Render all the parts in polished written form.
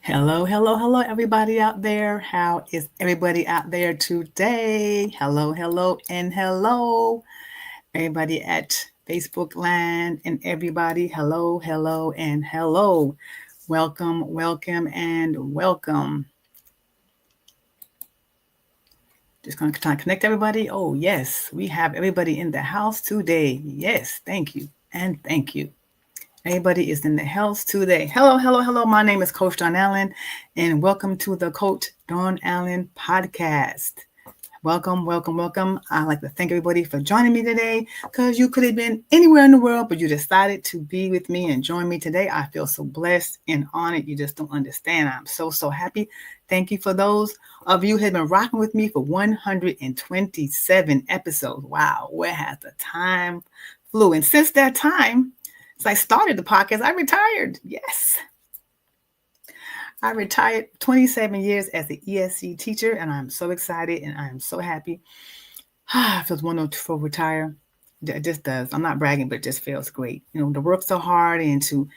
Hello, hello, hello, everybody out there. How is everybody out there today? Hello, hello, and hello. Everybody at Facebook land and everybody, hello, hello, and hello. Welcome, welcome, and welcome. Just going to try to connect everybody. Oh, yes, we have everybody in the house today. Yes, thank you, and thank you. Everybody is in the house today. Hello, hello, hello. My name is Coach Dawn Allen, and welcome to the Coach Dawn Allen podcast. Welcome, welcome, welcome. I'd like to thank everybody for joining me today because you could have been anywhere in the world, but you decided to be with me and join me today. I feel so blessed and honored. You just don't understand. I'm so, so happy. Thank you for those of you who have been rocking with me for 127 episodes. Wow, where has the time flew? And since that time, I started the podcast, I retired. Yes. I retired 27 years as an ESC teacher, and I'm so excited and I'm so happy. It feels wonderful to retire. It just does. I'm not bragging, but it just feels great. To work so hard and to,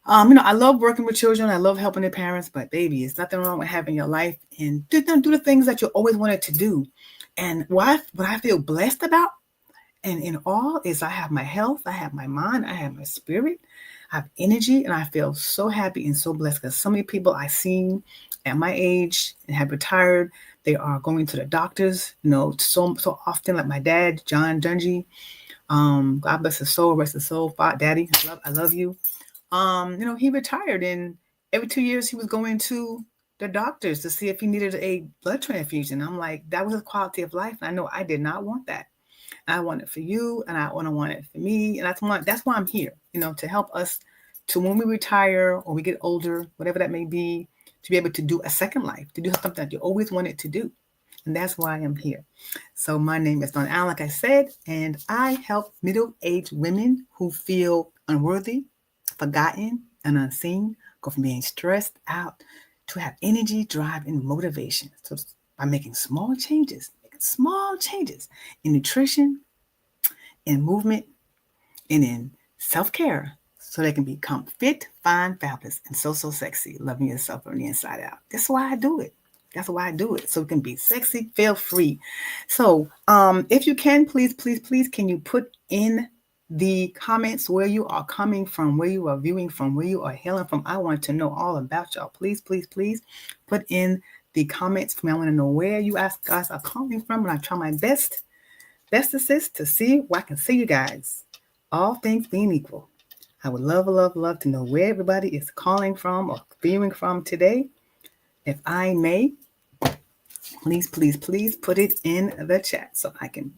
I love working with children. I love helping their parents, but baby, it's nothing wrong with having your life and do the things that you always wanted to do. And what I feel blessed about and in all is I have my health, I have my mind, I have my spirit, I have energy, and I feel so happy and so blessed because so many people I've seen at my age and have retired, they are going to the doctors, so often, like my dad, John Dungy. God bless his soul, rest his soul, Daddy, I love you. He retired, and every 2 years he was going to the doctors to see if he needed a blood transfusion. I'm like, that was his quality of life. And I know I did not want that. I want it for you, and I want it for me, and that's why I'm here. To help us to when we retire or we get older, whatever that may be, to be able to do a second life, to do something that you always wanted to do, and that's why I'm here. So my name is Dawn Allen, like I said, and I help middle-aged women who feel unworthy, forgotten, and unseen go from being stressed out to have energy, drive, and motivation. So by making small changes in nutrition, in movement, and in self-care so they can become fit, fine, fabulous, and so, so sexy, loving yourself from the inside out. That's why I do it. That's why I do it. So it can be sexy, feel free. So if you can, please, please, please, can you put in the comments where you are coming from, where you are viewing from, where you are hailing from? I want to know all about y'all. Please, please, please put in the comments for me. I want to know where you guys are coming from, and I try my best assist to see where I can see you guys. All things being equal, I would love, love, love to know where everybody is calling from or viewing from today. If I may, please, please, please put it in the chat so I can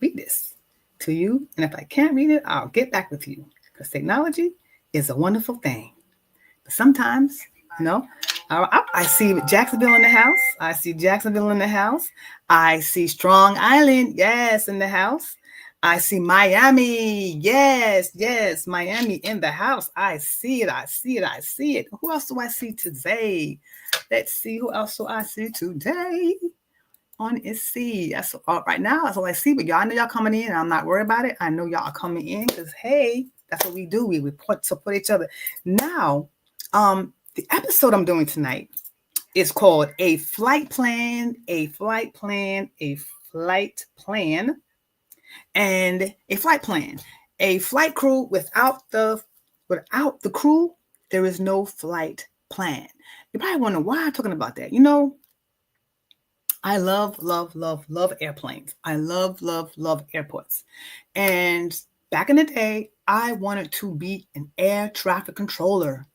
read this to you. And if I can't read it, I'll get back with you because technology is a wonderful thing. But sometimes, I see Jacksonville in the house. I see Jacksonville in the house. I see Strong Island, yes, in the house. I see Miami, yes, yes, Miami in the house. I see it, I see it, I see it. Who else do I see today? Let's see who else do I see today on SC. That's right now. That's all I see. But y'all know y'all coming in. I'm not worried about it. I know y'all are coming in because hey, that's what we do. We support each other. Now, the episode I'm doing tonight is called A Flight Plan, A Flight Plan, A Flight Plan, and a flight plan. A flight crew without the crew, there is no flight plan. You probably wonder why I'm talking about that. I love, love, love, love airplanes. I love, love, love airports. And back in the day, I wanted to be an air traffic controller.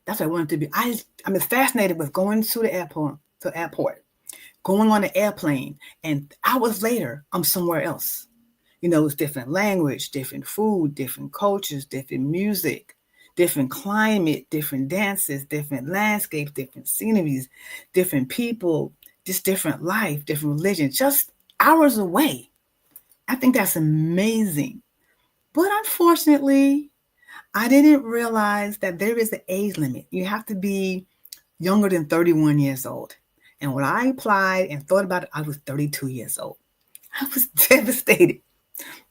That's what I wanted to be. I'm fascinated with going to the airport, going on the airplane, and hours later, I'm somewhere else. It's different language, different food, different cultures, different music, different climate, different dances, different landscapes, different sceneries, different people, just different life, different religion, just hours away. I think that's amazing. But unfortunately, I didn't realize that there is an age limit. You have to be younger than 31 years old. And when I applied and thought about it, I was 32 years old. I was devastated.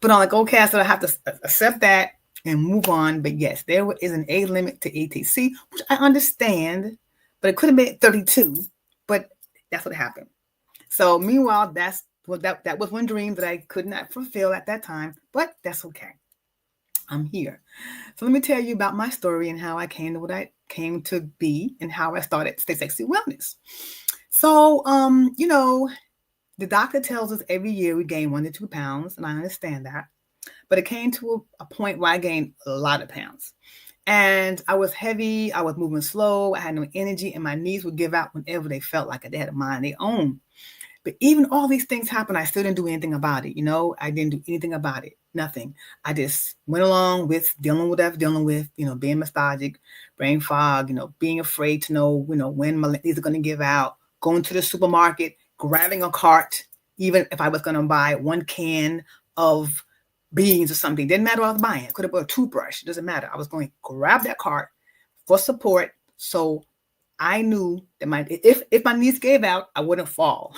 But I'm like, okay, so I have to accept that and move on. But yes, there is an age limit to ATC, which I understand. but it could have been 32, but that's what happened. So meanwhile, that was one dream that I could not fulfill at that time, but that's okay. I'm here. So let me tell you about my story and how I came to what I came to be and how I started Stay Sexy Wellness. So, the doctor tells us every year we gain 1 to 2 pounds, and I understand that. But it came to a point where I gained a lot of pounds. And I was heavy, I was moving slow, I had no energy, and my knees would give out whenever they felt like they had a mind of their own. But even all these things happened, I still didn't do anything about it. I didn't do anything about it. Nothing. I just went along with dealing with what I was dealing with, being nostalgic, brain fog, being afraid to know, when my knees are going to give out, going to the supermarket, grabbing a cart, even if I was going to buy 1 can of beans or something. Didn't matter what I was buying. Could have bought a toothbrush. It doesn't matter. I was going to grab that cart for support. So I knew that if my knees gave out, I wouldn't fall.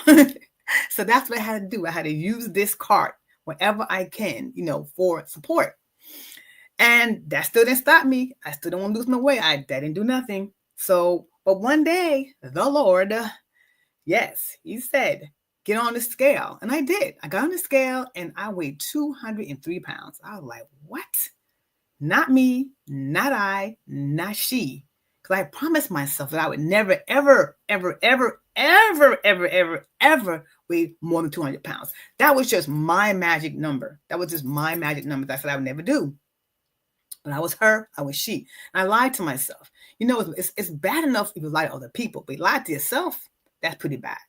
So that's what I had to do. I had to use this cart wherever I can, for support. And that still didn't stop me. I still don't want to lose my weight. That didn't do nothing. So, but one day, the Lord, yes, he said, get on the scale. And I did. I got on the scale and I weighed 203 pounds. I was like, what? Not me, not I, not she. Because I promised myself that I would never, ever, ever, ever, ever, ever, ever, ever weigh more than 200 pounds. That was just my magic number. That was just my magic number that I said I would never do. But I was her, I was she. And I lied to myself. It's bad enough if you lie to other people, but you lie to yourself, that's pretty bad.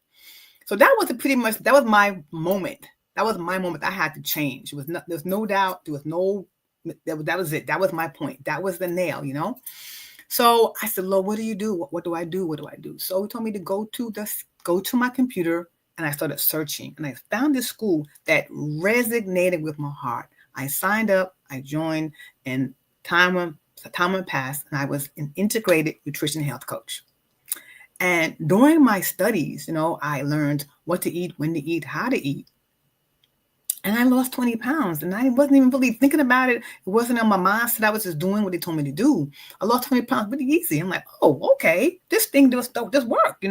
So that was my moment. That was my moment. I had to change. There's no doubt. That was it. That was my point. That was the nail, So I said, Lord, what do you do? What do I do? What do I do? So he told me to go to my computer, and I started searching, and I found this school that resonated with my heart. I signed up, I joined, and time went past, and I was an integrated nutrition health coach. And during my studies, I learned what to eat, when to eat, how to eat. And I lost 20 pounds, and I wasn't even really thinking about it. It wasn't on my mindset. I was just doing what they told me to do. I lost 20 pounds pretty easy. I'm like, oh, okay, this thing just work,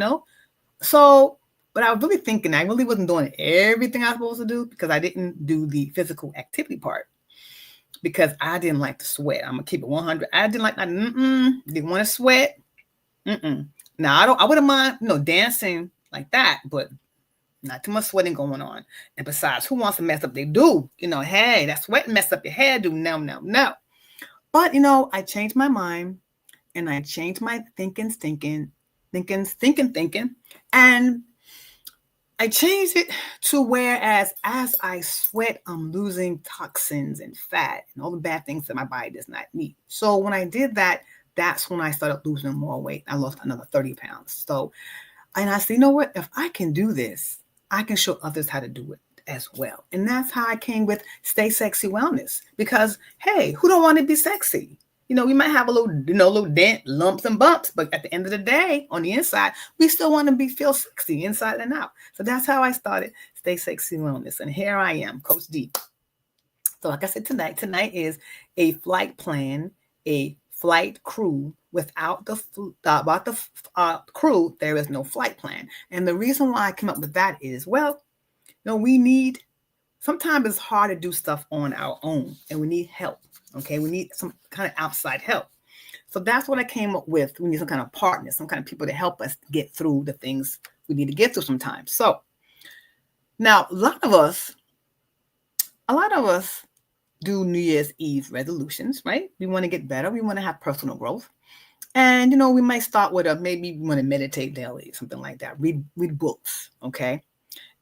So, but I was really thinking I really wasn't doing everything I was supposed to do because I didn't do the physical activity part because I didn't like to sweat. I'm gonna keep it 100. I didn't like that. Didn't want to sweat. Now I wouldn't mind, dancing like that, but not too much sweating going on. And besides, who wants to mess up? They do. Hey, that sweat mess up your hair. Do no. But I changed my mind, and I changed my thinking, and I changed it to whereas as I sweat, I'm losing toxins and fat and all the bad things that my body does not need. So when I did that, that's when I started losing more weight. I lost another 30 pounds. So, and I said, you know what? If I can do this, I can show others how to do it as well. And that's how I came with Stay Sexy Wellness. Because, hey, who don't want to be sexy? We might have a little dent, lumps and bumps, but at the end of the day, on the inside, we still want to feel sexy inside and out. So that's how I started Stay Sexy Wellness. And here I am, Coach D. So like I said, tonight is a flight plan, a flight crew. Without the crew, there is no flight plan. And the reason why I came up with that is, sometimes it's hard to do stuff on our own, and we need help. Okay, we need some kind of outside help. So that's what I came up with. We need some kind of partners, some kind of people to help us get through the things we need to get through sometimes. So now a lot of us do New Year's Eve resolutions, right? We want to get better. We want to have personal growth. And, we might start with maybe we want to meditate daily, something like that. Read books, okay?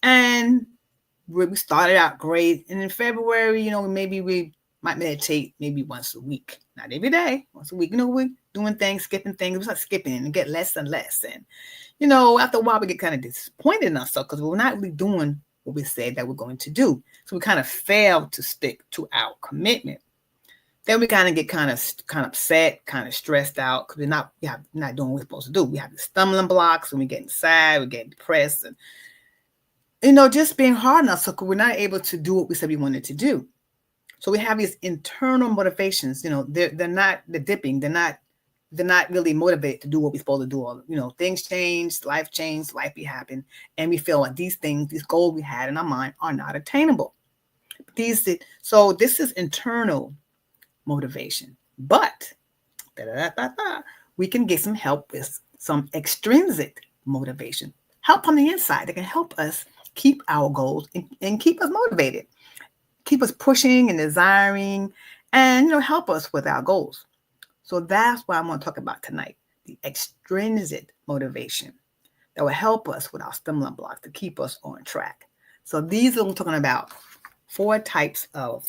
And we started out great. And in February, maybe we might meditate maybe once a week. Not every day, once a week. We're doing things, skipping things. We start skipping and get less and less. And, after a while, we get kind of disappointed in ourselves because we're not really doing what we said that we're going to do. So we kind of fail to stick to our commitment. Then we kind of get kind of upset, kind of stressed out because we're not doing what we're supposed to do. We have the stumbling blocks, and we get sad, we get depressed, and just being hard on us because we're not able to do what we said we wanted to do. So we have these internal motivations. They're not dipping. They're not they're not really motivated to do what we're supposed to do. Things change, life be happen, and we feel like these goals we had in our mind are not attainable. So this is internal motivation, but we can get some help with some extrinsic motivation, help from the inside that can help us keep our goals and keep us motivated, keep us pushing and desiring, and help us with our goals. So that's what I'm going to talk about tonight, the extrinsic motivation that will help us with our stumbling blocks to keep us on track. So these are, I'm talking about 4 types of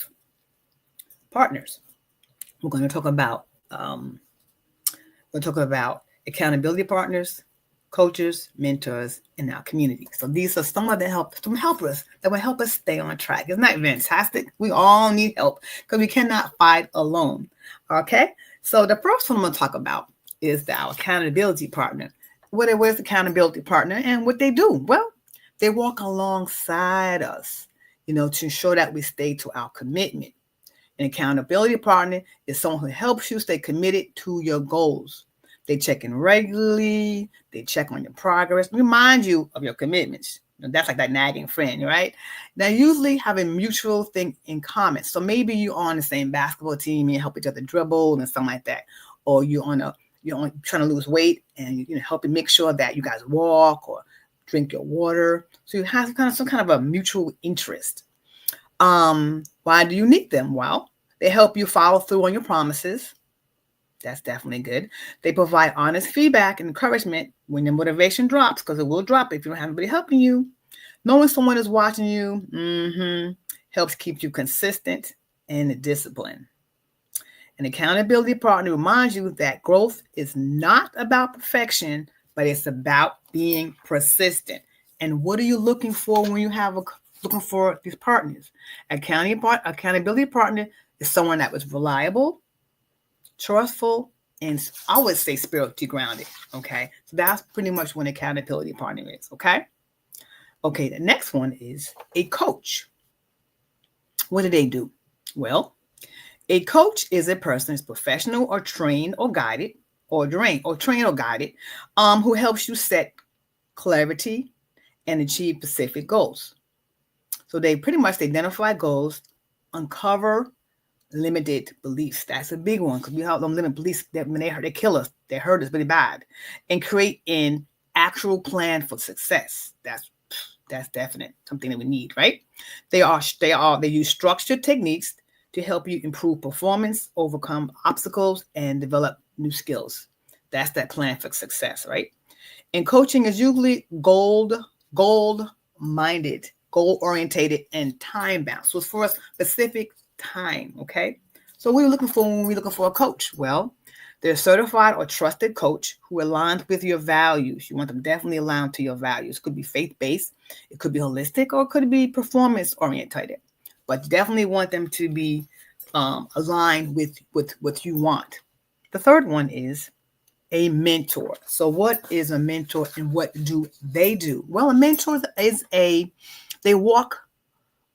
partners. We're going to talk about accountability partners, coaches, mentors, in our community. So these are some of the helpers that will help us stay on track. Isn't that fantastic? We all need help because we cannot fight alone. Okay? So the first one I'm going to talk about is our accountability partner. What is accountability partner and what they do? Well, they walk alongside us, to ensure that we stay to our commitment. An accountability partner is someone who helps you stay committed to your goals. They check in regularly. They check on your progress, remind you of your commitments. That's like that nagging friend, right? Now, usually have a mutual thing in common. So maybe you're on the same basketball team and you help each other dribble and something like that. Or you're trying to lose weight and helping make sure that you guys walk or drink your water. So you have some kind of a mutual interest. Why do you need them? Well, they help you follow through on your promises. That's definitely good. They provide honest feedback and encouragement when your motivation drops, because it will drop if you don't have anybody helping you. Knowing someone is watching you helps keep you consistent and disciplined. An accountability partner reminds you that growth is not about perfection, but it's about being persistent. And what are you looking for when you have looking for these partners? Accountability partner is someone that was reliable, trustful, and I would say spiritually grounded. Okay, so that's pretty much what an accountability partner is. Okay, the next one is a coach. What do they do? Well, a coach is a person who's professional or trained or guided who helps you set clarity and achieve specific goals. So they pretty much identify goals, uncover limited beliefs. That's a big one, because we have them limited beliefs that when they kill us, they hurt us really bad, and create an actual plan for success. That's definite something that we need, right? They use structured techniques to help you improve performance, overcome obstacles, and develop new skills. That's that plan for success, right? And coaching is usually goal-minded, goal-orientated, and time-bound. So it's for a specific time, okay? So what are we looking for when we're looking for a coach? Well, they're a certified or trusted coach who aligns with your values. You want them definitely aligned to your values. It could be faith-based, it could be holistic, or it could be performance-orientated. But you definitely want them to be aligned with what you want. The third one is a mentor. So what is a mentor and what do they do? Well, a mentor they walk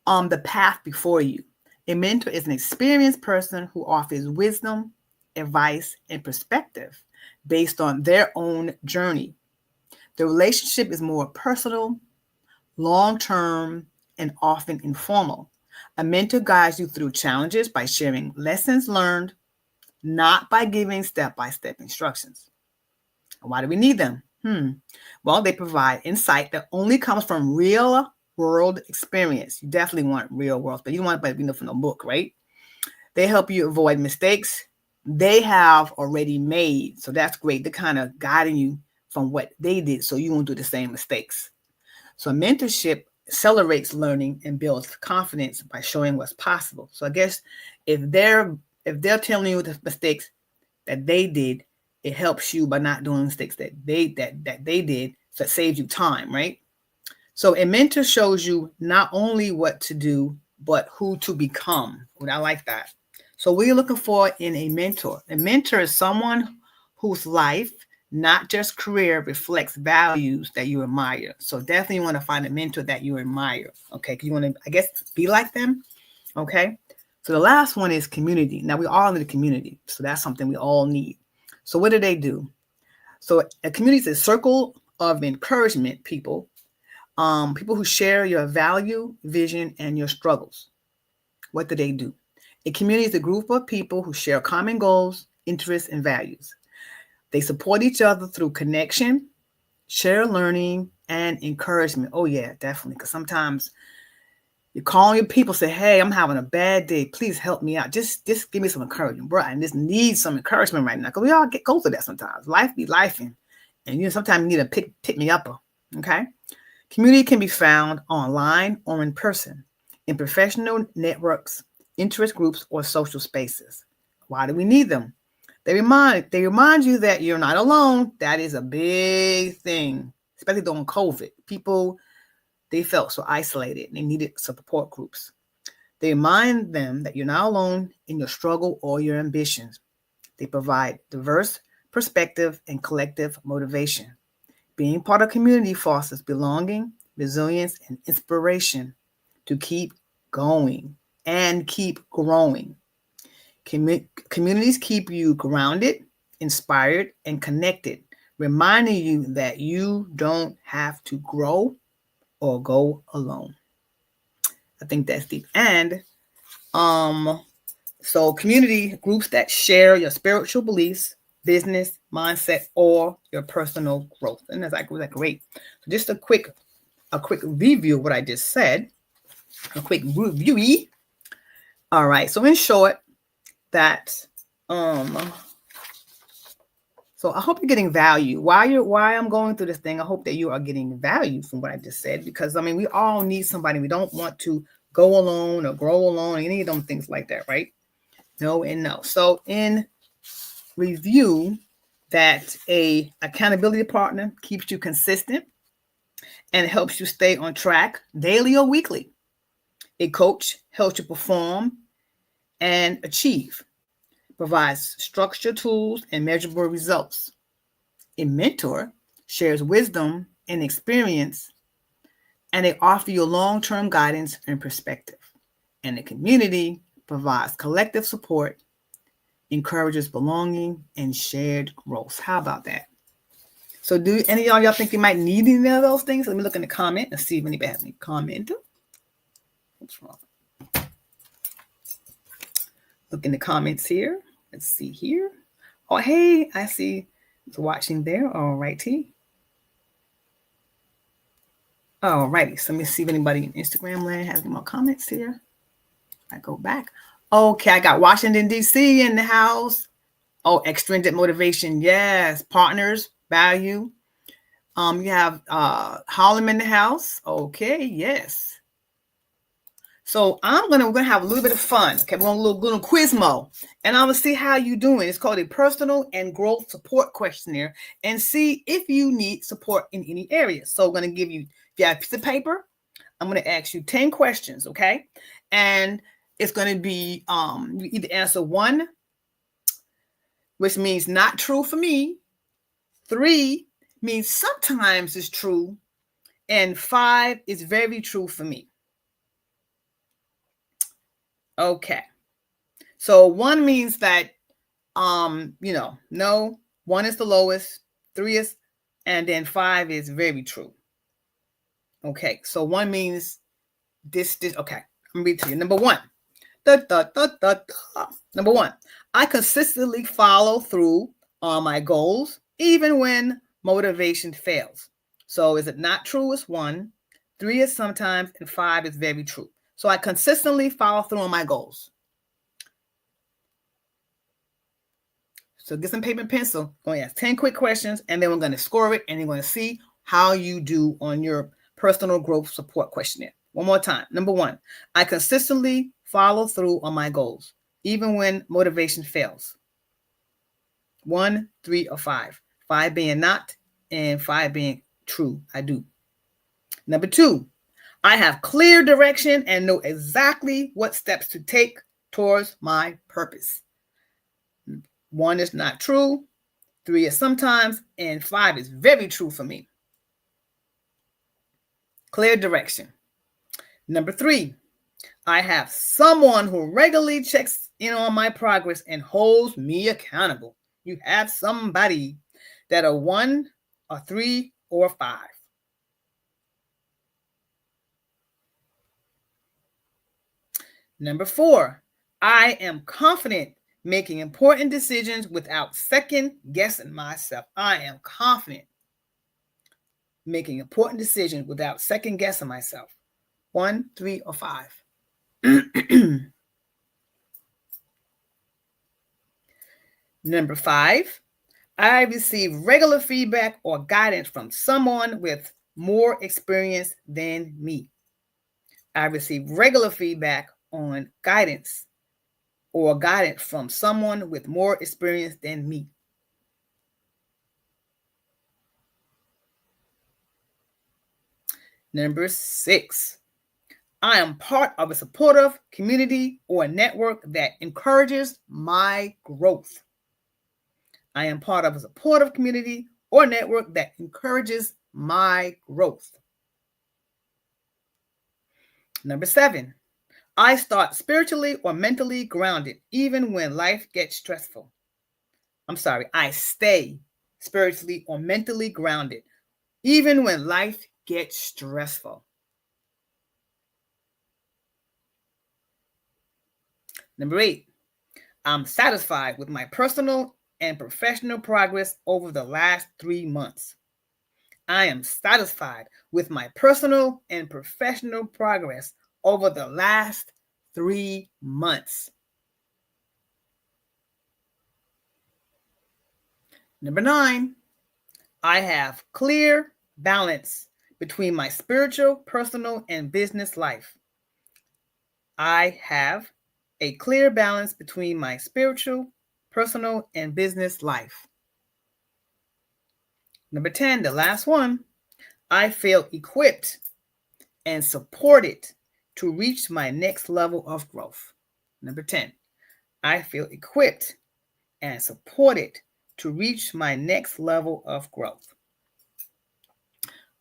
on the path before you. A mentor is an experienced person who offers wisdom, advice, and perspective based on their own journey. The relationship is more personal, long-term, and often informal. A mentor guides you through challenges by sharing lessons learned, not by giving step-by-step instructions. Why do we need them? Well, they provide insight that only comes from real world experience. You definitely want real world, but you don't want it from a book, right? They help you avoid mistakes they have already made. So that's great. They're kind of guiding you from what they did so you won't do the same mistakes. So mentorship accelerates learning and builds confidence by showing what's possible. So I guess if they're telling you the mistakes that they did, it helps you by not doing mistakes that they did. So it saves you time, right? So a mentor shows you not only what to do, but who to become. I like that. So what are you looking for in a mentor? A mentor is someone whose life, not just career, reflects values that you admire. So definitely want to find a mentor that you admire. Okay, because you want to, I guess, be like them. Okay. So the last one is community. Now we all need a community. So that's something we all need. So what do? So a community is a circle of encouragement people, people who share your value, vision, and your struggles. What do? A community is a group of people who share common goals, interests, and values. They support each other through connection, share learning, and encouragement. Oh yeah, definitely. Because sometimes you call your people, say, hey, I'm having a bad day. Please help me out. Just give me some encouragement, bro. I just need some encouragement right now. Because we all go through that sometimes. Life be lifing. And sometimes you need to pick me up. Okay? Community can be found online or in person, in professional networks, interest groups, or social spaces. Why do we need them? They remind you that you're not alone. That is a big thing, especially during COVID. People, they felt so isolated and they needed support groups. They remind them that you're not alone in your struggle or your ambitions. They provide diverse perspective and collective motivation. Being part of a community fosters belonging, resilience, and inspiration to keep going and keep growing. Communities keep you grounded, inspired, and connected, reminding you that you don't have to grow or go alone. I think that's deep. And so community groups that share your spiritual beliefs, business, mindset, or your personal growth. And that's like great. So just a quick review of what I just said. A quick review. All right. So in short, that so I hope you're getting value. Why I'm going through this thing, I hope that you are getting value from what I just said, because I mean we all need somebody. We don't want to go alone or grow alone, any of them things like that, right? No and no. So in review, that a accountability partner keeps you consistent and helps you stay on track daily or weekly. A coach helps you perform and achieve, provides structure, tools, and measurable results. A mentor shares wisdom and experience, and they offer you long-term guidance and perspective. And a community provides collective support, encourages belonging, and shared growth. How about that? So do any of y'all think you might need any of those things? Let me look in the comment and see if anybody has any comment. What's wrong? Look in the comments here. Let's see here. Oh, hey, I see it's watching there. All righty. All righty. So let me see if anybody in Instagram land has any more comments here. I go back. Okay, I got Washington, D.C. in the house. Oh, extrinsic motivation. Yes. Partners, value. You have Harlem in the house. Okay, yes. So we're gonna have a little bit of fun. Okay, we're gonna do a little Quizmo, and I'm gonna see how you doing. It's called a personal and growth support questionnaire, and see if you need support in any area. So I'm gonna give you, if you have a piece of paper, I'm gonna ask you 10 questions, okay? And it's gonna be you either answer 1, which means not true for me. 3 means sometimes it's true, and 5 is very true for me. Okay. So 1 means that, no, 1 is the lowest, 3 is, and then 5 is very true. Okay. So 1 means this, okay. I'm gonna read to you. Number 1. Number 1, I consistently follow through on my goals, even when motivation fails. So is it not true? It's 1, 3 is sometimes, and 5 is very true. So I consistently follow through on my goals. So get some paper and pencil. I'm going to ask 10 quick questions, and then we're going to score it, and you're going to see how you do on your personal growth support questionnaire. One more time. Number 1, I consistently follow through on my goals, even when motivation fails. 1, 3, or 5. 5 being not, and 5 being true. I do. Number 2, I have clear direction and know exactly what steps to take towards my purpose. 1 is not true, 3 is sometimes, and 5 is very true for me. Clear direction. Number 3, I have someone who regularly checks in on my progress and holds me accountable. You have somebody that are 1 or 3 or 5. Number 4, I am confident making important decisions without second guessing myself. I am confident making important decisions without second guessing myself. 1, 3, or 5. Number 5, I receive regular feedback or guidance from someone with more experience than me. I receive regular feedback on guidance from someone with more experience than me. Number 6, I am part of a supportive community or network that encourages my growth. I am part of a supportive community or network that encourages my growth. Number 7, I start spiritually or mentally grounded even when life gets stressful. I stay spiritually or mentally grounded even when life gets stressful. Number 8, I'm satisfied with my personal and professional progress over the last 3 months. I am satisfied with my personal and professional progress over the last 3 months. Number 9, I have clear balance between my spiritual, personal, and business life. I have a clear balance between my spiritual, personal, and business life. Number 10, the last one, I feel equipped and supported to reach my next level of growth. Number 10, I feel equipped and supported to reach my next level of growth.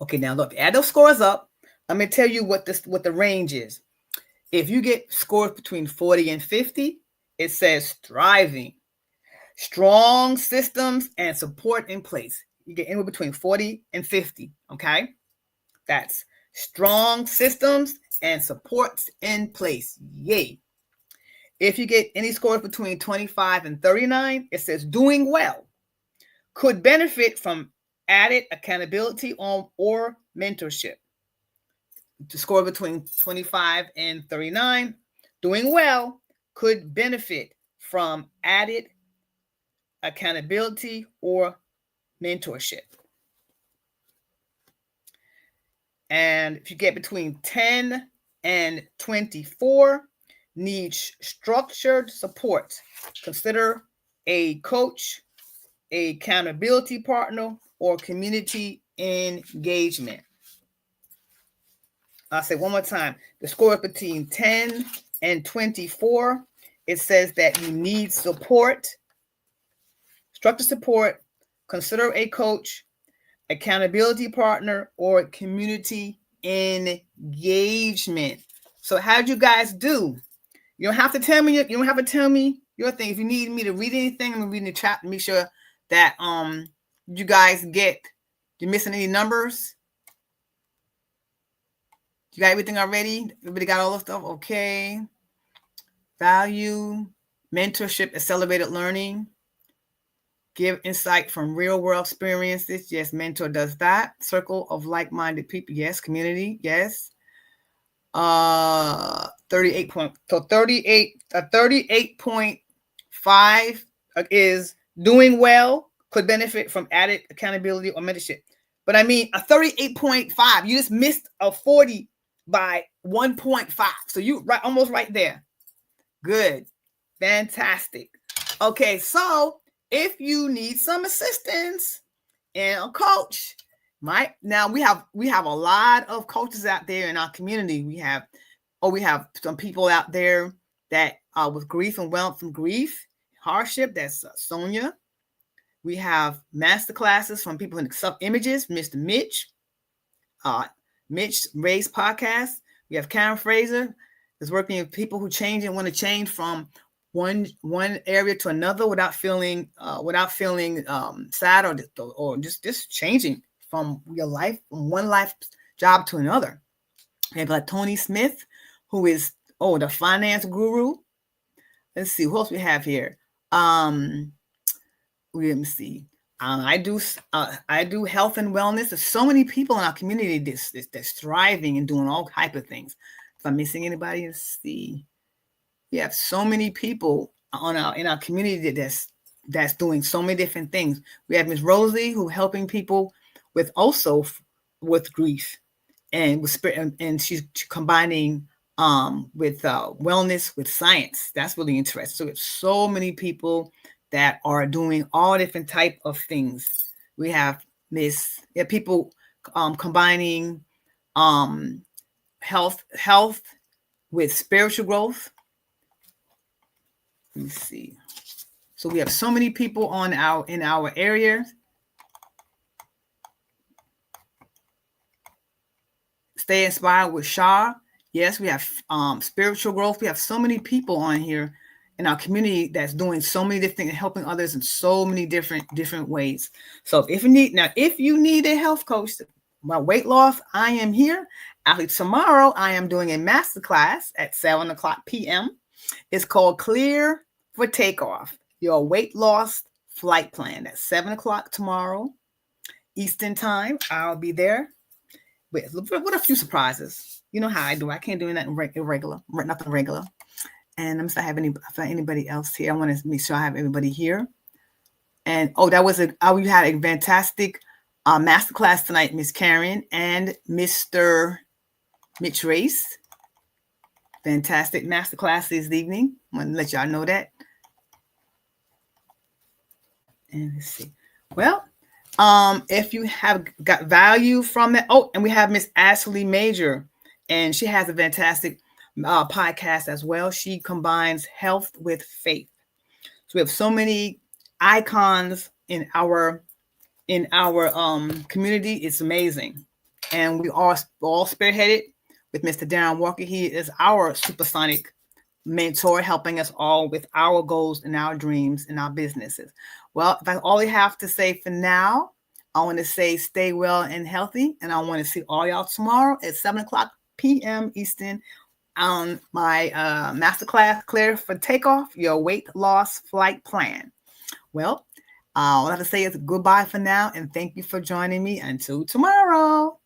Okay, now look, add those scores up. I'm going to tell you what the range is. If you get scores between 40 and 50, it says thriving, strong systems and support in place. You get anywhere between 40 and 50, okay? That's strong systems and supports in place. Yay. If you get any scores between 25 and 39, it says doing well, could benefit from added accountability or mentorship. To score between 25 and 39, doing well, could benefit from added accountability or mentorship. And if you get between 10 and 24, needs structured support. Consider a coach, a accountability partner, or community engagement. I'll say one more time. The score is between 10 and 24. It says that you need support, structured support, consider a coach, accountability partner, or community engagement. So how'd you guys do? You don't have to tell me. You don't have to tell me your thing. If you need me to read anything, I'm gonna read in the chat to make sure that you guys get. You missing any numbers? You got everything already? Everybody got all the stuff? Okay. Value, mentorship, accelerated learning. Give insight from real world experiences. Yes, mentor does that. Circle of like-minded people. Yes, community. Yes. 38.5 is doing well, could benefit from added accountability or mentorship. But I mean, a 38.5, you just missed a 40 by 1.5. So you right, almost right there. Good. Fantastic. Okay, so if you need some assistance and a coach, now we have a lot of coaches out there in our community. We have some people out there that with grief and wealth from grief, hardship. That's Sonia. We have master classes from people in self-images, Mr. Mitch. Mitch Ray's podcast. We have Karen Fraser is working with people who change and want to change from one area to another without feeling sad or just changing from your life, from one life job to another. We have like Tony Smith, who is the finance guru. Let's see who else we have here. Let me see. I do health and wellness. There's so many people in our community that's thriving and doing all type of things. If I'm missing anybody, let's see. We have so many people in our community that's doing so many different things. We have Miss Rosie, who helping people with grief and with spirit, and she's combining with wellness with science. That's really interesting. So it's so many people that are doing all different type of things. We have people combining health with spiritual growth. Let me see. So we have so many people in our area. Stay Inspired with Shah. Yes, we have spiritual growth. We have so many people on here in our community that's doing so many different things and helping others in so many different ways. So if you need a health coach about weight loss, I am here. Actually, tomorrow I am doing a masterclass at 7:00 p.m. It's called Clear for Takeoff, your weight loss flight plan. At 7:00 tomorrow, Eastern time. I'll be there with a few surprises. You know how I do. I can't do nothing irregular, nothing regular. And I'm sorry, if anybody else here. I want to make sure I have everybody here. And we had a fantastic masterclass tonight, Miss Karen and Mr. Mitch Race. Fantastic masterclass this evening. I want to let y'all know that. And let's see. Well, if you have got value from it. Oh, and we have Miss Ashley Major, and she has a fantastic podcast as well. She combines health with faith. So we have so many icons in our community. It's amazing. And we are all spearheaded with Mr. Darren Walker. He is our supersonic mentor, helping us all with our goals and our dreams and our businesses. Well, that's all I have to say for now. I want to say stay well and healthy. And I want to see all y'all tomorrow at 7:00 p.m. Eastern on my masterclass, Clear for Takeoff, your weight loss flight plan. Well, all I have to say is goodbye for now. And thank you for joining me until tomorrow.